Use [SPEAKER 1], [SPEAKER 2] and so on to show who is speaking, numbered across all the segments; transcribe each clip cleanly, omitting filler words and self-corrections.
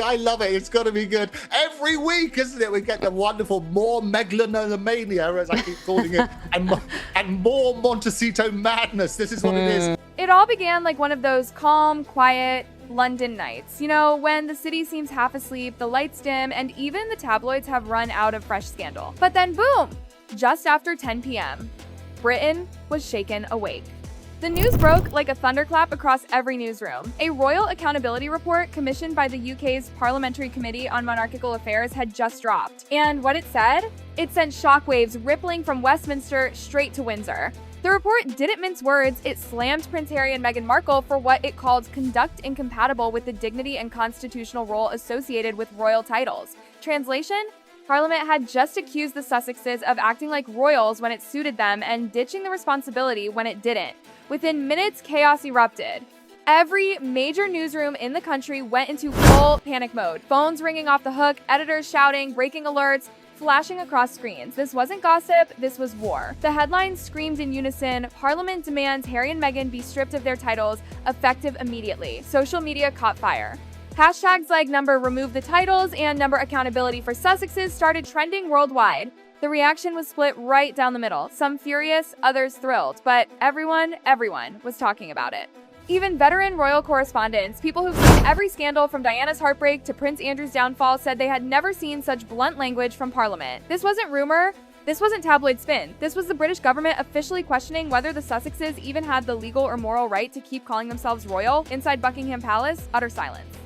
[SPEAKER 1] I love it. It's got to be good. Every week, isn't it? We get the wonderful more megalomania, as I keep calling it, and more Montecito madness. This is what it is.
[SPEAKER 2] It all began like one of those calm, quiet London nights. You know, when the city seems half asleep, the lights dim, and even the tabloids have run out of fresh scandal. But then boom! Just after 10 p.m., Britain was shaken awake. The news broke like a thunderclap across every newsroom. A royal accountability report commissioned by the UK's Parliamentary Committee on Monarchical Affairs had just dropped. And what it said? It sent shockwaves rippling from Westminster straight to Windsor. The report didn't mince words. It slammed Prince Harry and Meghan Markle for what it called conduct incompatible with the dignity and constitutional role associated with royal titles. Translation? Parliament had just accused the Sussexes of acting like royals when it suited them and ditching the responsibility when it didn't. Within minutes, chaos erupted. Every major newsroom in the country went into full panic mode. Phones ringing off the hook, editors shouting, breaking alerts, flashing across screens. This wasn't gossip, this was war. The headlines screamed in unison, Parliament demands Harry and Meghan be stripped of their titles, effective immediately. Social media caught fire. Hashtags like number remove the titles and number accountability for Sussexes started trending worldwide. The reaction was split right down the middle. Some furious, others thrilled, but everyone was talking about it. Even veteran royal correspondents, people who've seen every scandal from Diana's heartbreak to Prince Andrew's downfall, said they had never seen such blunt language from Parliament. This wasn't rumor. This wasn't tabloid spin. This was the British government officially questioning whether the Sussexes even had the legal or moral right to keep calling themselves royal. Inside Buckingham Palace, utter silence.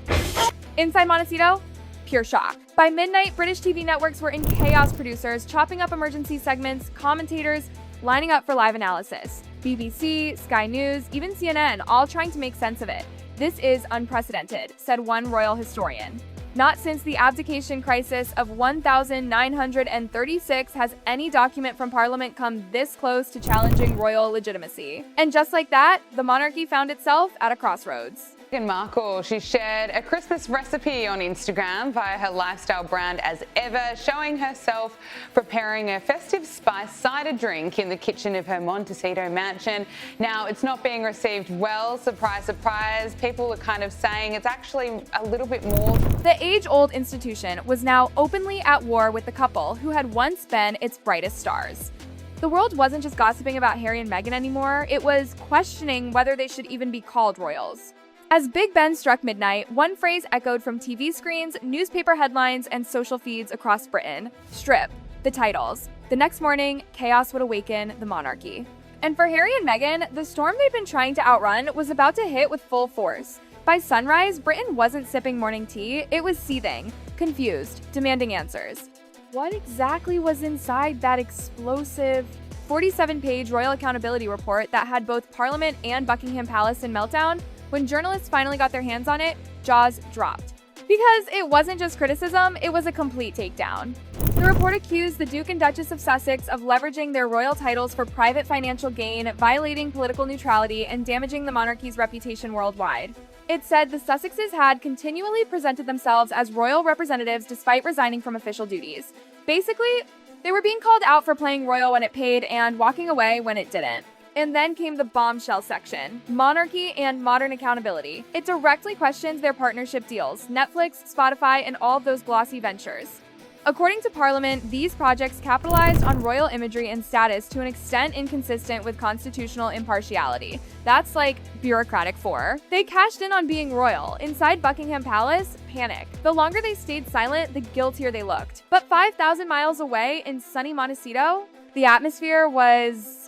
[SPEAKER 2] Inside Montecito, pure shock. By midnight, British TV networks were in chaos, producers chopping up emergency segments, commentators lining up for live analysis. BBC, Sky News, even CNN, all trying to make sense of it. This is unprecedented, said one royal historian. Not since the abdication crisis of 1936 has any document from Parliament come this close to challenging royal legitimacy. And just like that, the monarchy found itself at a crossroads.
[SPEAKER 3] Meghan Markle, she shared a Christmas recipe on Instagram via her lifestyle brand as ever, showing herself preparing a festive spice cider drink in the kitchen of her Montecito mansion. Now, it's not being received well, surprise, surprise. People are kind of saying it's actually a little bit more.
[SPEAKER 2] The age-old institution was now openly at war with the couple who had once been its brightest stars. The world wasn't just gossiping about Harry and Meghan anymore, it was questioning whether they should even be called royals. As Big Ben struck midnight, one phrase echoed from TV screens, newspaper headlines, and social feeds across Britain: strip the titles. The next morning, chaos would awaken the monarchy. And for Harry and Meghan, the storm they'd been trying to outrun was about to hit with full force. By sunrise, Britain wasn't sipping morning tea, it was seething, confused, demanding answers. What exactly was inside that explosive 47-page royal accountability report that had both Parliament and Buckingham Palace in meltdown? When journalists finally got their hands on it, jaws dropped. Because it wasn't just criticism, it was a complete takedown. The report accused the Duke and Duchess of Sussex of leveraging their royal titles for private financial gain, violating political neutrality, and damaging the monarchy's reputation worldwide. It said the Sussexes had continually presented themselves as royal representatives despite resigning from official duties. Basically, they were being called out for playing royal when it paid and walking away when it didn't. And then came the bombshell section, monarchy and modern accountability. It directly questions their partnership deals, Netflix, Spotify, and all of those glossy ventures. According to Parliament, these projects capitalized on royal imagery and status to an extent inconsistent with constitutional impartiality. That's like bureaucratic for. They cashed in on being royal. Inside Buckingham Palace, panic. The longer they stayed silent, the guiltier they looked. But 5,000 miles away in sunny Montecito, the atmosphere was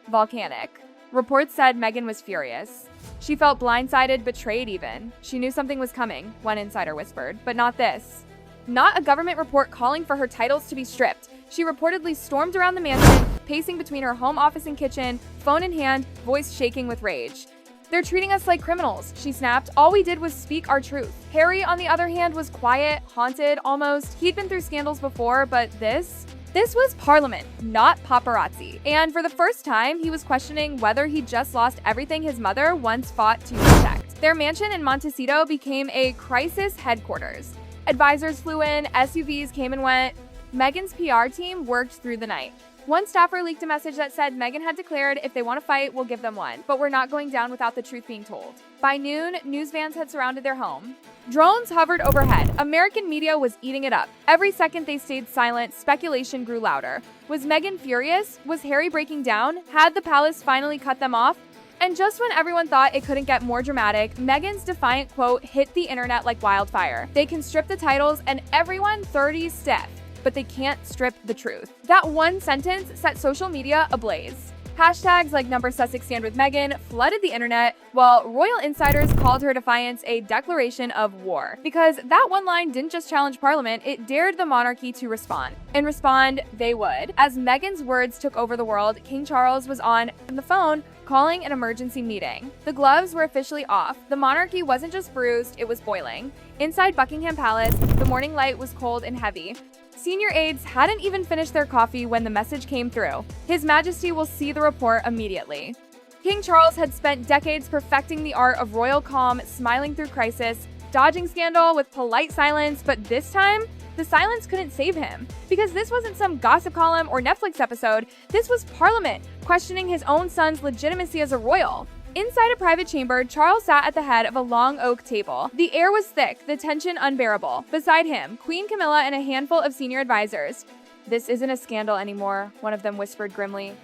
[SPEAKER 2] volcanic. Reports said Meghan was furious. She felt blindsided, betrayed even. She knew something was coming, one insider whispered, but not this. Not a government report calling for her titles to be stripped. She reportedly stormed around the mansion, pacing between her home office and kitchen, phone in hand, voice shaking with rage. They're treating us like criminals, she snapped. All we did was speak our truth. Harry, on the other hand, was quiet, haunted, almost. He'd been through scandals before, but this was Parliament, not paparazzi. And for the first time, he was questioning whether he'd just lost everything his mother once fought to protect. Their mansion in Montecito became a crisis headquarters. Advisors flew in, SUVs came and went. Meghan's PR team worked through the night. One staffer leaked a message that said Meghan had declared, if they want to fight, we'll give them one, but we're not going down without the truth being told. By noon, news vans had surrounded their home. Drones hovered overhead. American media was eating it up. Every second they stayed silent, speculation grew louder. Was Meghan furious? Was Harry breaking down? Had the palace finally cut them off? And just when everyone thought it couldn't get more dramatic, Meghan's defiant quote hit the internet like wildfire. They can strip the titles and everyone 30 stiff, but they can't strip the truth. That one sentence set social media ablaze. Hashtags like #Sussex stand with Meghan flooded the internet, while royal insiders called her defiance a declaration of war. Because that one line didn't just challenge Parliament, it dared the monarchy to respond. And respond they would. As Meghan's words took over the world, King Charles was on the phone calling an emergency meeting. The gloves were officially off. The monarchy wasn't just bruised, it was boiling. Inside Buckingham Palace, the morning light was cold and heavy. Senior aides hadn't even finished their coffee when the message came through. His Majesty will see the report immediately. King Charles had spent decades perfecting the art of royal calm, smiling through crisis, dodging scandal with polite silence, but this time, the silence couldn't save him. Because this wasn't some gossip column or Netflix episode, this was Parliament, questioning his own son's legitimacy as a royal. Inside a private chamber, Charles sat at the head of a long oak table. The air was thick, the tension unbearable. Beside him, Queen Camilla and a handful of senior advisors. "This isn't a scandal anymore," one of them whispered grimly.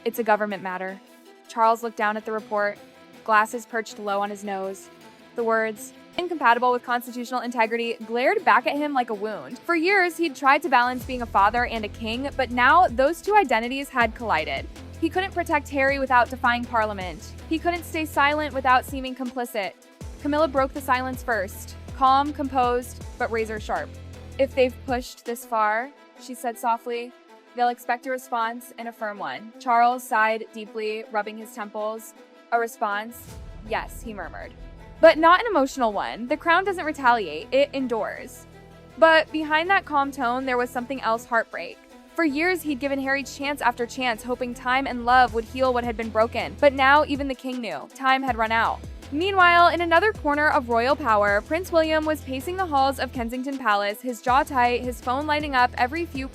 [SPEAKER 2] "It's a government matter." Charles looked down at the report, glasses perched low on his nose. The words, "incompatible with constitutional integrity," glared back at him like a wound. For years, he'd tried to balance being a father and a king, but now those two identities had collided. He couldn't protect Harry without defying Parliament. He couldn't stay silent without seeming complicit. Camilla broke the silence first, calm, composed, but razor sharp. "If they've pushed this far," she said softly, "they'll expect a response and a firm one." Charles sighed deeply, rubbing his temples. "A response?" "Yes," he murmured. "But not an emotional one. The crown doesn't retaliate, it endures." But behind that calm tone, there was something else: heartbreak. For years, he'd given Harry chance after chance, hoping time and love would heal what had been broken. But now, even the king knew. Time had run out. Meanwhile, in another corner of royal power, Prince William was pacing the halls of Kensington Palace, his jaw tight, his phone lighting up every few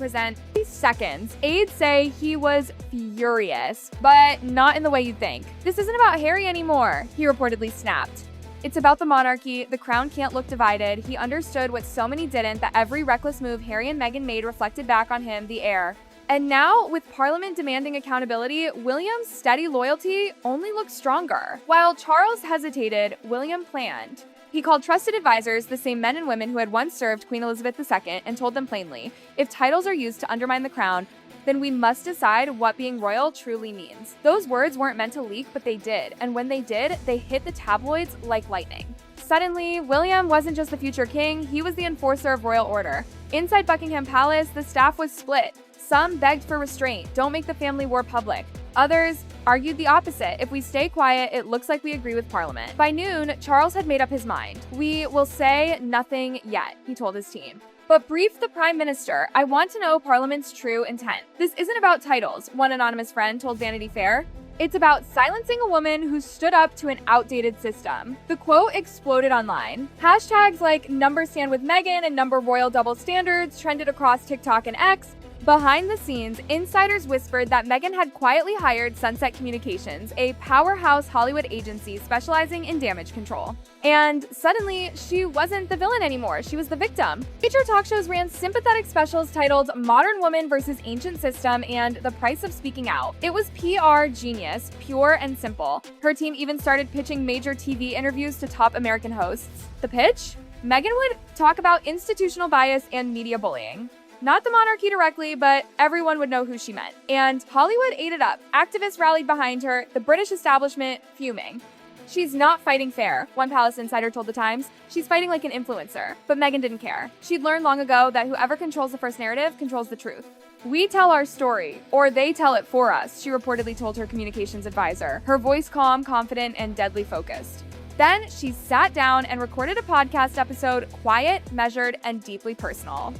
[SPEAKER 2] seconds. Aides say he was furious, but not in the way you'd think. "This isn't about Harry anymore," he reportedly snapped. "It's about the monarchy. The crown can't look divided." He understood what so many didn't, that every reckless move Harry and Meghan made reflected back on him, the heir. And now, with Parliament demanding accountability, William's steady loyalty only looked stronger. While Charles hesitated, William planned. He called trusted advisors, the same men and women who had once served Queen Elizabeth II, and told them plainly, if titles are used to undermine the crown, then we must decide what being royal truly means. Those words weren't meant to leak, but they did, and when they did, they hit the tabloids like lightning. Suddenly, William wasn't just the future king, he was the enforcer of royal order. Inside Buckingham Palace, the staff was split. Some begged for restraint, don't make the family war public. Others argued the opposite. If we stay quiet, it looks like we agree with Parliament. By noon, Charles had made up his mind. "We will say nothing yet," he told his team. "But brief the Prime Minister. I want to know Parliament's true intent. This isn't about titles," one anonymous friend told Vanity Fair. "It's about silencing a woman who stood up to an outdated system." The quote exploded online. Hashtags like #stand with Meghan and #royal double standards trended across TikTok and X. Behind the scenes, insiders whispered that Meghan had quietly hired Sunset Communications, a powerhouse Hollywood agency specializing in damage control. And suddenly, she wasn't the villain anymore, she was the victim. Feature talk shows ran sympathetic specials titled Modern Woman vs. Ancient System and The Price of Speaking Out. It was PR genius, pure and simple. Her team even started pitching major TV interviews to top American hosts. The pitch? Meghan would talk about institutional bias and media bullying. Not the monarchy directly, but everyone would know who she meant. And Hollywood ate it up. Activists rallied behind her, the British establishment fuming. "She's not fighting fair," one palace insider told The Times. "She's fighting like an influencer." But Meghan didn't care. She'd learned long ago that whoever controls the first narrative controls the truth. "We tell our story, or they tell it for us," she reportedly told her communications advisor, her voice calm, confident, and deadly focused. Then she sat down and recorded a podcast episode, quiet, measured, and deeply personal.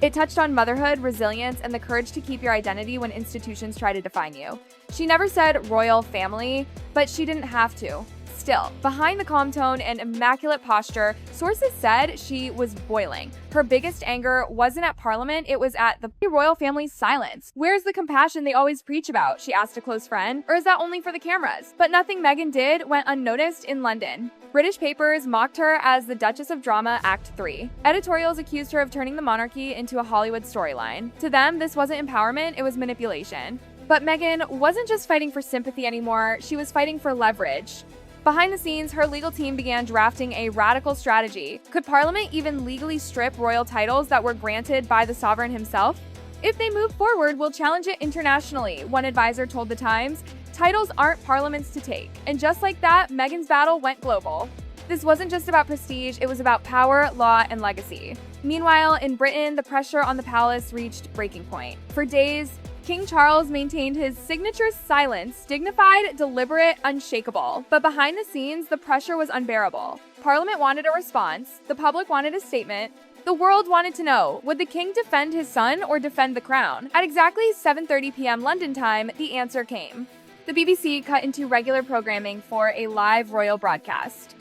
[SPEAKER 2] It touched on motherhood, resilience, and the courage to keep your identity when institutions try to define you. She never said royal family, but she didn't have to. Still, behind the calm tone and immaculate posture, sources said she was boiling. Her biggest anger wasn't at Parliament, it was at the royal family's silence. "Where's the compassion they always preach about?" she asked a close friend. "Or is that only for the cameras?" But nothing Meghan did went unnoticed in London. British papers mocked her as the Duchess of Drama Act 3. Editorials accused her of turning the monarchy into a Hollywood storyline. To them, this wasn't empowerment, it was manipulation. But Meghan wasn't just fighting for sympathy anymore, she was fighting for leverage. Behind the scenes, her legal team began drafting a radical strategy. Could Parliament even legally strip royal titles that were granted by the sovereign himself? If they move forward, we'll challenge it internationally, one advisor told The Times. Titles aren't Parliament's to take. And just like that, Meghan's battle went global. This wasn't just about prestige, it was about power, law, and legacy. Meanwhile, in Britain, the pressure on the palace reached breaking point. For days, King Charles maintained his signature silence, dignified, deliberate, unshakable. But behind the scenes, the pressure was unbearable. Parliament wanted a response, the public wanted a statement, the world wanted to know, would the king defend his son or defend the crown? At exactly 7:30 p.m. London time, the answer came. The BBC cut into regular programming for a live royal broadcast.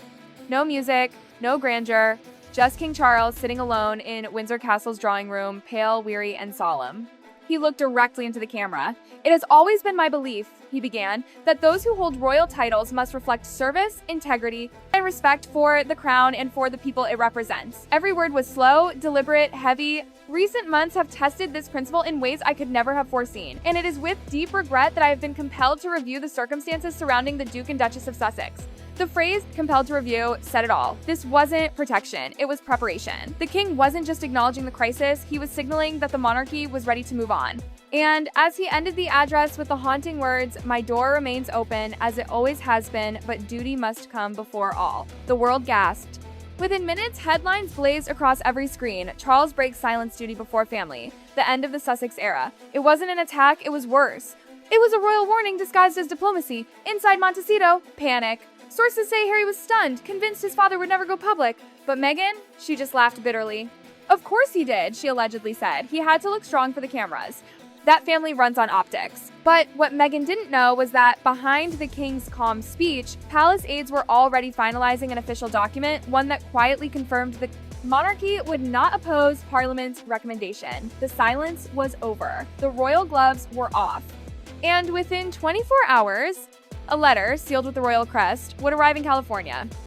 [SPEAKER 2] No music, no grandeur, just King Charles sitting alone in Windsor Castle's drawing room, pale, weary, and solemn. He looked directly into the camera. "It has always been my belief," he began, "that those who hold royal titles must reflect service, integrity, and respect for the crown and for the people it represents." Every word was slow, deliberate, heavy. Recent months have tested this principle in ways I could never have foreseen, and it is with deep regret that I have been compelled to review the circumstances surrounding the Duke and Duchess of Sussex. The phrase "compelled to review" said it all. This wasn't protection, it was preparation. The king wasn't just acknowledging the crisis, he was signaling that the monarchy was ready to move on. And as he ended the address with the haunting words, "My door remains open, as it always has been, but duty must come before all," the world gasped. Within minutes, headlines blazed across every screen. Charles breaks silence duty before family. The end of the Sussex era. It wasn't an attack, it was worse. It was a royal warning disguised as diplomacy. Inside Montecito, panic. Sources say Harry was stunned, convinced his father would never go public. But Meghan? She just laughed bitterly. "Of course he did," she allegedly said. "He had to look strong for the cameras. That family runs on optics." But what Meghan didn't know was that behind the king's calm speech, palace aides were already finalizing an official document, one that quietly confirmed the monarchy would not oppose Parliament's recommendation. The silence was over. The royal gloves were off. And within 24 hours, a letter, sealed with the royal crest, would arrive in California.